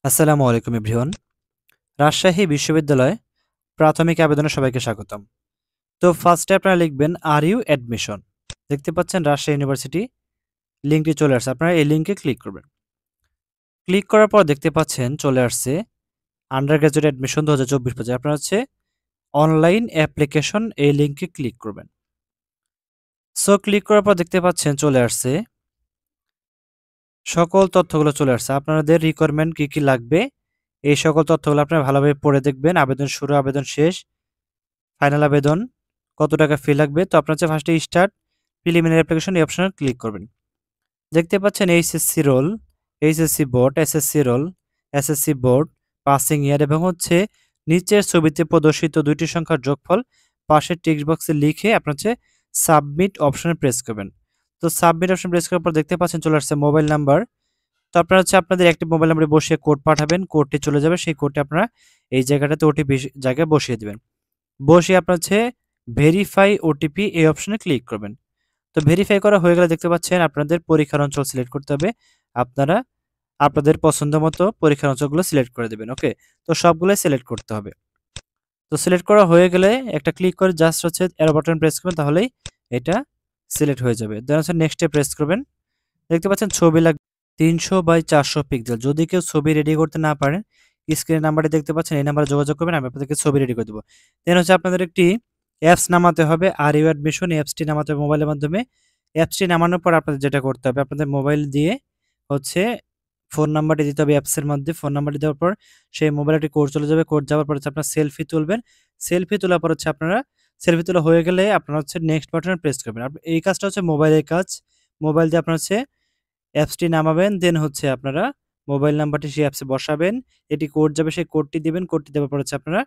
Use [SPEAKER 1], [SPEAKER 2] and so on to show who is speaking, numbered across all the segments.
[SPEAKER 1] আসসালামু আলাইকুম এভরিওয়ান। রাজশাহী বিশ্ববিদ্যালয় প্রাথমিক আবেদনে সবাইকে স্বাগতম। তো ফার্স্টে আপনারা লিখবেন আর ইউ অ্যাডমিশন। দেখতে পাচ্ছেন রাজশাহী ইউনিভার্সিটি লিঙ্কটি চলে আসছে। আপনারা এই লিঙ্কে ক্লিক করবেন। ক্লিক করার পর দেখতে পাচ্ছেন চলে আসছে আন্ডার গ্র্যাজুয়েট অ্যাডমিশন 2024-25। আপনারা হচ্ছে অনলাইন অ্যাপ্লিকেশন এই লিঙ্কে ক্লিক করবেন। সো ক্লিক করার পর দেখতে পাচ্ছেন চলে আসছে সকল তথ্যগুলো চলে আসছে। আপনাদের রিকোয়ারমেন্ট কি লাগবে এই সকল তথ্যগুলো আপনারা ভালোভাবে পড়ে দেখবেন। আবেদন শুরু, আবেদন শেষ, ফাইনাল আবেদন, কত টাকা ফি লাগবে। তো আপনার হচ্ছে ফার্স্টে স্টার্ট প্রিলিমিনারি অ্যাপ্লিকেশন এই অপশনে ক্লিক করবেন। দেখতে পাচ্ছেন HSC role, HSC board, SSC role, SSC board, passing ইয়ার এবং হচ্ছে নিচের ছবিতে প্রদর্শিত দুইটি সংখ্যার যোগফল পাশের টেক্সট বক্সে লিখে আপনার হচ্ছে সাবমিট অপশনে প্রেস করবেন। তো সাবমিট অপশন প্রেস করার পর দেখতে পাচ্ছেন চলে আসছে মোবাইল নাম্বার। তো আপনারা হচ্ছে আপনাদের একটি মোবাইল নাম্বারে বসিয়ে কোড পাঠাবেন, কোডটি চলে যাবে, সেই কোডটি আপনারা এই জায়গাটাতে ওটিপি জায়গায় বসিয়ে দেবেন। বসিয়ে আপনার হচ্ছে ভেরিফাই ওটিপি এই অপশনে ক্লিক করবেন। তো ভেরিফাই করা হয়ে গেলে দেখতে পাচ্ছেন আপনাদের পরীক্ষার অঞ্চল সিলেক্ট করতে হবে। আপনারা আপনাদের পছন্দ মতো পরীক্ষার অঞ্চলগুলো সিলেক্ট করে দেবেন। ওকে, তো সবগুলোই সিলেক্ট করতে হবে। তো সিলেক্ট করা হয়ে গেলে একটা ক্লিক করে জাস্ট হচ্ছে অ্যারো বাটন প্রেস করবেন, তাহলেই এটা সিলেক্ট হয়ে যাবে। দেন হচ্ছে নেক্সটে প্রেস করবেন। দেখতে পাচ্ছেন ছবি লাগবে 300x400 পিক্সেল। যদি কেউ ছবি রেডি করতে না পারেন, স্ক্রিনের নাম্বারটি দেখতে পাচ্ছেন, এই নাম্বারে যোগাযোগ করবেন, আমি আপনাদেরকে ছবি রেডি করে দেবো। দেন হচ্ছে আপনাদের একটি অ্যাপস নামাতে হবে, আর ইউ অ্যাডমিশন অ্যাপসটি নামাতে হবে মোবাইলের মাধ্যমে। অ্যাপসটি নামানোর পর আপনাদের যেটা করতে হবে, আপনাদের মোবাইল দিয়ে হচ্ছে ফোন নাম্বারটি দিতে হবে অ্যাপসের মধ্যে। ফোন নাম্বারটি দেওয়ার পর সেই মোবাইলে একটি কোড চলে যাবে। কোড যাওয়ার পর হচ্ছে আপনার সেলফি তুলবেন। সেলফি তোলার পর হচ্ছে আপনারা সেলফি তোলা হয়ে গেলে আপনারা হচ্ছে নেক্সট বাটনে প্রেস করবেন। এই কাজটা হচ্ছে মোবাইলের কাজ। মোবাইল দিয়ে আপনার হচ্ছে অ্যাপসটি নামাবেন, দেন হচ্ছে আপনারা মোবাইল নাম্বারটি সেই অ্যাপসে বসাবেন। এটি কোড যাবে, সেই কোডটি দিবেন। কোডটি দেওয়ার পর হচ্ছে আপনারা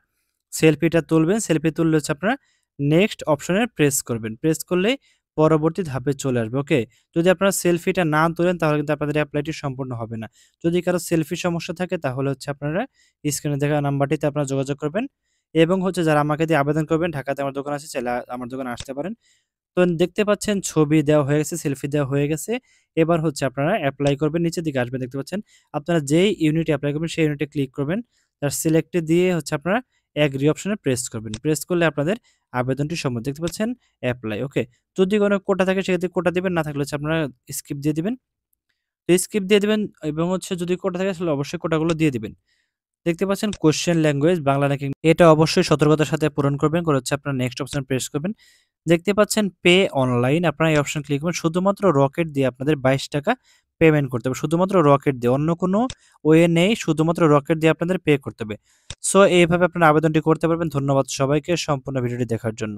[SPEAKER 1] সেলফিটা তুলবেন। সেলফি তুললে হচ্ছে আপনারা নেক্সট অপশনে প্রেস করবেন। প্রেস করলেই পরবর্তী ধাপে চলে আসবে। ওকে, যদি আপনারা সেলফিটা না তোলেন তাহলে কিন্তু আপনাদের অ্যাপ্লাইটি সম্পূর্ণ হবে না। যদি কারো সেলফি সমস্যা থাকে তাহলে হচ্ছে আপনারা স্ক্রিনে দেখা নাম্বারটিতে আপনারা যোগাযোগ করবেন। এবং হচ্ছে যারা আমাকে দিয়ে আবেদন করবেন, ঢাকাতে আমার দোকান আছে, চাইলে আমার দোকানে আসতে পারেন। তো দেখতে পাচ্ছেন ছবি দেওয়া হয়ে গেছে, সেলফি দেওয়া হয়ে গেছে। এবার হচ্ছে আপনারা এপ্লাই করবেন। নিচের দিকে আসবেন, দেখতে পাচ্ছেন আপনারা যেই ইউনিটে এপ্লাই করবেন সেই ইউনিটে ক্লিক করবেন। তার সিলেক্টে দিয়ে হচ্ছে আপনারা এগ্রি অপশনে প্রেস করবেন। প্রেস করলে আপনাদের আবেদনটি সম্পূর্ণ। দেখতে পাচ্ছেন অ্যাপ্লাই। ওকে, যদি কোনো কোটা থাকে সেক্ষেত্রে কোটা দিবেন, না থাকলে হচ্ছে আপনারা স্কিপ দিয়ে দিবেন। তো স্কিপ দিয়ে দিবেন এবং হচ্ছে যদি কোটা থাকে তাহলে অবশ্যই কোটাগুলো দিয়ে দিবেন। দেখতে পাচ্ছেন কোয়েশ্চেন ল্যাঙ্গুয়েজ বাংলা নাকি, এটা অবশ্যই সতর্কতার সাথে পূরণ করবেন। করে হচ্ছে আপনারা নেক্সট অপশন প্রেস করবেন। দেখতে পাচ্ছেন পে অনলাইন, আপনারা এই অপশন ক্লিক করবেন। শুধুমাত্র রকেট দিয়ে আপনাদের 22 টাকা পেমেন্ট করতে হবে। শুধুমাত্র রকেট দিয়ে, অন্য কোনো ওয়ে নেই, শুধুমাত্র রকেট দিয়ে আপনাদের পে করতে হবে। সো এইভাবে আপনারা আবেদনটি করতে পারবেন। ধন্যবাদ সবাইকে সম্পূর্ণ ভিডিওটি দেখার জন্য।